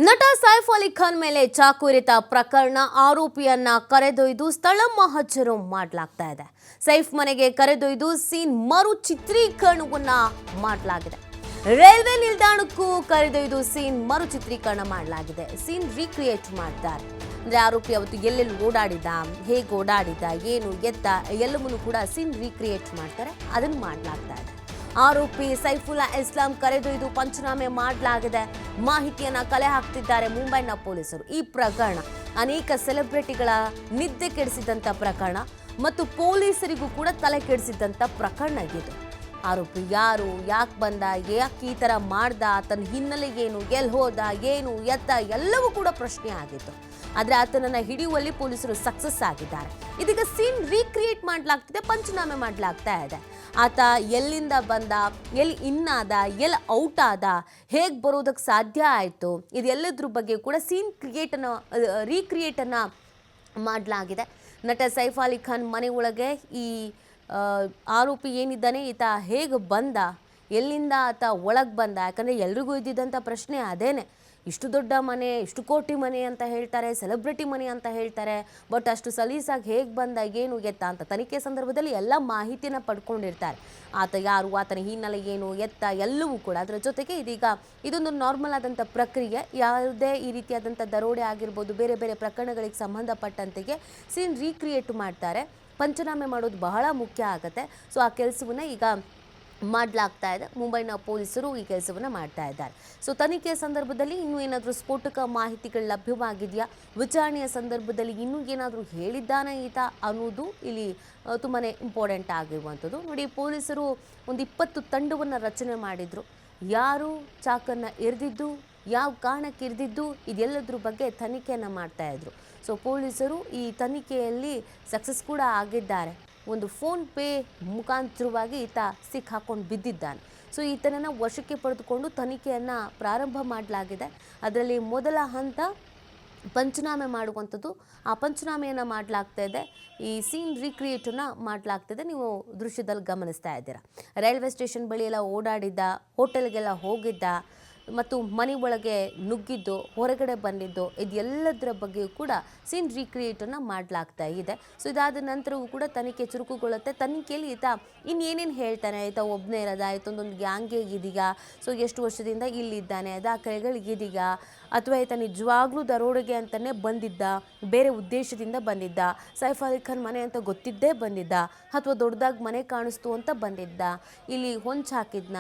ನಟ ಸೈಫ್ ಅಲಿ ಖಾನ್ ಮೇಲೆ ಚಾಕು ಇರಿತ ಪ್ರಕರಣ ಆರೋಪಿಯನ್ನ ಕರೆದೊಯ್ದು ಸ್ಥಳ ಮಹಜರು ಮಾಡಲಾಗ್ತಾ ಇದೆ. ಸೈಫ್ ಮನೆಗೆ ಕರೆದೊಯ್ದು ಸೀನ್ ಮರು ಚಿತ್ರೀಕರಣವನ್ನ ಮಾಡಲಾಗಿದೆ. ರೈಲ್ವೆ ನಿಲ್ದಾಣಕ್ಕೂ ಕರೆದೊಯ್ದು ಸೀನ್ ಮರು ಚಿತ್ರೀಕರಣ ಮಾಡಲಾಗಿದೆ. ಸೀನ್ ರೀಕ್ರಿಯೇಟ್ ಮಾಡ್ತಾರೆ. ಅಂದ್ರೆ ಆರೋಪಿ ಅವತ್ತು ಎಲ್ಲೆಲ್ಲಿ ಓಡಾಡಿದ, ಹೇಗೆ ಓಡಾಡಿದ, ಏನು ಎತ್ತ ಎಲ್ಲವನ್ನೂ ಕೂಡ ಸೀನ್ ರೀಕ್ರಿಯೇಟ್ ಮಾಡ್ತಾರೆ. ಅದನ್ನು ಮಾಡಲಾಗ್ತಾ ಇದೆ. ಆರೋಪಿ ಸೈಫುಲ್ಲಾ ಇಸ್ಲಾಂ ಕರೆದೊಯ್ದು ಪಂಚನಾಮೆ ಮಾಡಲಾಗಿದೆ. ಮಾಹಿತಿಯನ್ನ ಕಲೆ ಹಾಕ್ತಿದ್ದಾರೆ ಮುಂಬೈನ ಪೊಲೀಸರು. ಈ ಪ್ರಕರಣ ಅನೇಕ ಸೆಲೆಬ್ರಿಟಿಗಳ ನಿದ್ದೆ ಕೆಡಿಸಿದಂತ ಪ್ರಕರಣ ಮತ್ತು ಪೊಲೀಸರಿಗೂ ಕೂಡ ತಲೆ ಕೆಡಿಸಿದಂತ ಪ್ರಕರಣ ಇದು. ಆರೋಪಿ ಯಾರು, ಯಾಕೆ ಬಂದ, ಯಾಕೆ ಈ ಥರ ಮಾಡ್ದ, ಆತನ ಹಿನ್ನೆಲೆ ಏನು, ಎಲ್ಲಿ ಹೋದ, ಏನು ಎತ್ತ ಎಲ್ಲವೂ ಕೂಡ ಪ್ರಶ್ನೆ ಆಗಿತ್ತು. ಆದರೆ ಆತನನ್ನು ಹಿಡಿಯುವಲ್ಲಿ ಪೊಲೀಸರು ಸಕ್ಸಸ್ ಆಗಿದ್ದಾರೆ. ಇದೀಗ ಸೀನ್ ರೀಕ್ರಿಯೇಟ್ ಮಾಡಲಾಗ್ತಿದೆ, ಪಂಚನಾಮೆ ಮಾಡಲಾಗ್ತಾ ಇದೆ. ಆತ ಎಲ್ಲಿಂದ ಬಂದ, ಎಲ್ಲಿ ಇನ್ನಾದ, ಎಲ್ಲಿ ಔಟ್ ಆದ, ಹೇಗೆ ಬರೋದಕ್ಕೆ ಸಾಧ್ಯ ಆಯಿತು, ಇದೆಲ್ಲದ್ರ ಬಗ್ಗೆ ಕೂಡ ಸೀನ್ ರೀಕ್ರಿಯೇಟನ್ನು ಮಾಡಲಾಗಿದೆ. ನಟ ಸೈಫ್ ಅಲಿ ಖಾನ್ ಮನೆ ಒಳಗೆ ಈ ಆರೋಪಿ ಏನಿದ್ದಾನೆ ಈತ ಹೇಗೆ ಬಂದ, ಎಲ್ಲಿಂದ ಆತ ಒಳಗೆ ಬಂದ, ಯಾಕಂದರೆ ಎಲ್ರಿಗೂ ಇದ್ದಿದ್ದಂಥ ಪ್ರಶ್ನೆ ಅದೇನೆ. ಇಷ್ಟು ದೊಡ್ಡ ಮನೆ, ಇಷ್ಟು ಕೋಟಿ ಮನೆ ಅಂತ ಹೇಳ್ತಾರೆ, ಸೆಲೆಬ್ರಿಟಿ ಮನೆ ಅಂತ ಹೇಳ್ತಾರೆ, ಬಟ್ ಅಷ್ಟು ಸಲೀಸಾಗಿ ಹೇಗೆ ಬಂದ, ಏನು ಎತ್ತ ಅಂತ ತನಿಖೆ ಸಂದರ್ಭದಲ್ಲಿ ಎಲ್ಲ ಮಾಹಿತಿನ ಪಡ್ಕೊಂಡಿರ್ತಾರೆ. ಆತ ಯಾರು, ಆತನ ಹಿನ್ನೆಲೆ ಏನು ಎತ್ತ ಎಲ್ಲವೂ ಕೂಡ. ಅದರ ಜೊತೆಗೆ ಇದೀಗ ಇದೊಂದು ನಾರ್ಮಲ್ ಆದಂಥ ಪ್ರಕ್ರಿಯೆ. ಯಾವುದೇ ಈ ರೀತಿಯಾದಂಥ ದರೋಡೆ ಆಗಿರ್ಬೋದು, ಬೇರೆ ಬೇರೆ ಪ್ರಕರಣಗಳಿಗೆ ಸಂಬಂಧಪಟ್ಟಂತೆಗೆ ಸೀನ್ ರೀಕ್ರಿಯೇಟ್ ಮಾಡ್ತಾರೆ. ಪಂಚನಾಮೆ ಮಾಡೋದು ಬಹಳ ಮುಖ್ಯ ಆಗುತ್ತೆ. ಸೊ ಆ ಕೆಲಸವನ್ನು ಈಗ ಮಾಡಲಾಗ್ತಾ ಇದೆ. ಮುಂಬೈನ ಪೊಲೀಸರು ಈ ಕೆಲಸವನ್ನು ಮಾಡ್ತಾ ಇದ್ದಾರೆ. ಸೊ ತನಿಖೆಯ ಸಂದರ್ಭದಲ್ಲಿ ಇನ್ನೂ ಏನಾದರೂ ಸ್ಫೋಟಕ ಮಾಹಿತಿಗಳು ಲಭ್ಯವಾಗಿದೆಯಾ, ವಿಚಾರಣೆಯ ಸಂದರ್ಭದಲ್ಲಿ ಇನ್ನೂ ಏನಾದರೂ ಹೇಳಿದ್ದಾನೆ ಈತ ಅನ್ನೋದು ಇಲ್ಲಿ ತುಂಬಾ ಇಂಪಾರ್ಟೆಂಟ್ ಆಗಿರುವಂಥದ್ದು. ನೋಡಿ, ಪೊಲೀಸರು ಒಂದು 20 ತಂಡವನ್ನು ರಚನೆ ಮಾಡಿದರು. ಯಾರು ಚಾಕನ್ನು ಇರಿದಿದ್ದು, ಯಾವ ಕಾರಣಕ್ಕೆ ಇರಿದಿದ್ದು, ಇದೆಲ್ಲದ್ರ ಬಗ್ಗೆ ತನಿಖೆಯನ್ನು ಮಾಡ್ತಾ ಇದ್ರು. ಸೊ ಪೊಲೀಸರು ಈ ತನಿಖೆಯಲ್ಲಿ ಸಕ್ಸಸ್ ಕೂಡ ಆಗಿದ್ದಾರೆ. ಒಂದು ಫೋನ್ ಪೇ ಮುಖಾಂತರವಾಗಿ ಈತ ಸಿಕ್ಕಾಕೊಂಡು ಬಿದ್ದಿದ್ದಾನೆ. ಸೊ ಈತನನ್ನು ವಶಕ್ಕೆ ಪಡೆದುಕೊಂಡು ತನಿಖೆಯನ್ನು ಪ್ರಾರಂಭ ಮಾಡಲಾಗಿದೆ. ಅದರಲ್ಲಿ ಮೊದಲ ಹಂತ ಪಂಚನಾಮೆ ಮಾಡುವಂಥದ್ದು. ಆ ಪಂಚನಾಮೆಯನ್ನು ಮಾಡಲಾಗ್ತಾ ಇದೆ. ಈ ಸೀನ್ ರೀಕ್ರಿಯೇಟನ್ನು ಮಾಡಲಾಗ್ತಿದೆ. ನೀವು ದೃಶ್ಯದಲ್ಲಿ ಗಮನಿಸ್ತಾ ಇದ್ದೀರಾ. ರೈಲ್ವೆ ಸ್ಟೇಷನ್ ಬಳಿ ಎಲ್ಲ ಓಡಾಡಿದ್ದ, ಹೋಟೆಲ್ಗೆಲ್ಲ ಹೋಗಿದ್ದ ಮತ್ತು ಮನೆ ಒಳಗೆ ನುಗ್ಗಿದ್ದು, ಹೊರಗಡೆ ಬಂದಿದ್ದು, ಇದೆಲ್ಲದರ ಬಗ್ಗೆಯೂ ಕೂಡ ಸೀನ್ ರೀಕ್ರಿಯೇಟನ್ನು ಮಾಡಲಾಗ್ತಾ ಇದೆ. ಸೊ ಇದಾದ ನಂತರವೂ ಕೂಡ ತನಿಖೆ ಚುರುಕುಗೊಳ್ಳುತ್ತೆ. ತನಿಖೆಯಲ್ಲಿ ಈತ ಇನ್ನೇನೇನು ಹೇಳ್ತಾನೆ, ಈತ ಒಬ್ಬನೇ ಇರೋದ, ಈತೊಂದೊಂದು ಗ್ಯಾಂಗೇ ಇದೆಯಾ, ಸೊ ಎಷ್ಟು ವರ್ಷದಿಂದ ಇಲ್ಲಿದ್ದಾನೆ, ದಾಖಲೆಗಳಿಗಿದೆಯಾ, ಅಥವಾ ಈತ ನಿಜವಾಗ್ಲೂ ದರೋಡೆಗೆ ಅಂತಲೇ ಬಂದಿದ್ದ, ಬೇರೆ ಉದ್ದೇಶದಿಂದ ಬಂದಿದ್ದ, ಸೈಫ್ ಅಲಿ ಖಾನ್ ಮನೆ ಅಂತ ಗೊತ್ತಿದ್ದೇ ಬಂದಿದ್ದ, ಅಥವಾ ದೊಡ್ಡದಾಗಿ ಮನೆ ಕಾಣಿಸ್ತು ಅಂತ ಬಂದಿದ್ದ, ಇಲ್ಲಿ ಹೊಂಚು ಹಾಕಿದ್ನ,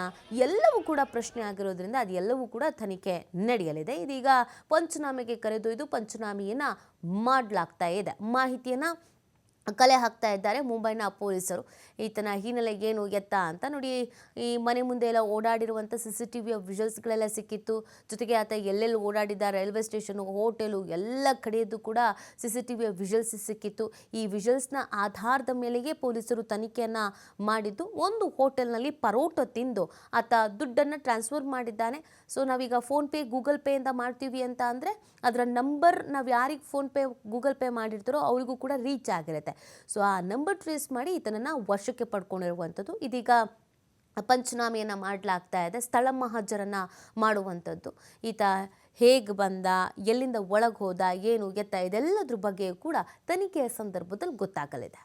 ಎಲ್ಲವೂ ಕೂಡ ಪ್ರಶ್ನೆ ಆಗಿರೋದ್ರಿಂದ ಅದೆಲ್ಲವೂ ಕೂಡ ತನಿಖೆ ನಡೆಯಲಿದೆ. ಇದೀಗ ಪಂಚನಾಮೆಗೆ ಕರೆದೊಯ್ದು ಪಂಚನಾಮೆಯನ್ನು ಮಾಡಲಾಗ್ತಾ ಇದೆ. ಮಾಹಿತಿಯನ್ನು ಕಲೆ ಹಾಕ್ತಾ ಇದ್ದಾರೆ ಮುಂಬೈನ ಪೊಲೀಸರು. ಈತನ ಹಿನ್ನೆಲೆ ಏನು ಎತ್ತ ಅಂತ ನೋಡಿ. ಈ ಮನೆ ಮುಂದೆ ಎಲ್ಲ ಓಡಾಡಿರುವಂಥ CCTV ವಿಜುವಲ್ಸ್ಗಳೆಲ್ಲ ಸಿಕ್ಕಿತ್ತು. ಜೊತೆಗೆ ಆತ ಎಲ್ಲೆಲ್ಲಿ ಓಡಾಡಿದ್ದ, ರೈಲ್ವೆ ಸ್ಟೇಷನು, ಹೋಟೆಲು ಎಲ್ಲ ಕಡೆಯದ್ದು ಕೂಡ CCTV ವಿಜುವಲ್ಸ್ ಸಿಕ್ಕಿತ್ತು. ಈ ವಿಜುವಲ್ಸ್ನ ಆಧಾರದ ಮೇಲೆಯೇ ಪೊಲೀಸರು ತನಿಖೆಯನ್ನು ಮಾಡಿದ್ದು. ಒಂದು ಹೋಟೆಲ್ನಲ್ಲಿ ಪರೋಟ ತಿಂದು ಆತ ದುಡ್ಡನ್ನು ಟ್ರಾನ್ಸ್ಫರ್ ಮಾಡಿದ್ದಾನೆ. ಸೊ ನಾವೀಗ ಫೋನ್ಪೇ, ಗೂಗಲ್ ಪೇ ಅಂತ ಮಾಡ್ತೀವಿ ಅಂತ ಅಂದರೆ ಅದರ ನಂಬರ್ ನಾವು ಯಾರಿಗೆ ಫೋನ್ಪೇ, ಗೂಗಲ್ ಪೇ ಮಾಡಿರ್ತಾರೋ ಅವರಿಗೂ ಕೂಡ ರೀಚ್ ಆಗಿರುತ್ತೆ. ಸೊ ಆ ನಂಬರ್ ಟ್ರೇಸ್ ಮಾಡಿ ಈತನನ್ನು ವಶಕ್ಕೆ ಪಡ್ಕೊಂಡಿರುವಂಥದ್ದು. ಇದೀಗ ಪಂಚನಾಮೆಯನ್ನು ಮಾಡಲಾಗ್ತಾ ಇದೆ. ಸ್ಥಳ ಮಹಜರನ್ನು ಮಾಡುವಂಥದ್ದು. ಈತ ಹೇಗೆ ಬಂದ, ಎಲ್ಲಿಂದ ಒಳಗೆ ಹೋದ, ಏನು ಎತ್ತ ಇದೆಲ್ಲದ್ರ ಬಗ್ಗೆಯೂ ಕೂಡ ತನಿಖೆಯ ಸಂದರ್ಭದಲ್ಲಿ ಗೊತ್ತಾಗಲಿದೆ.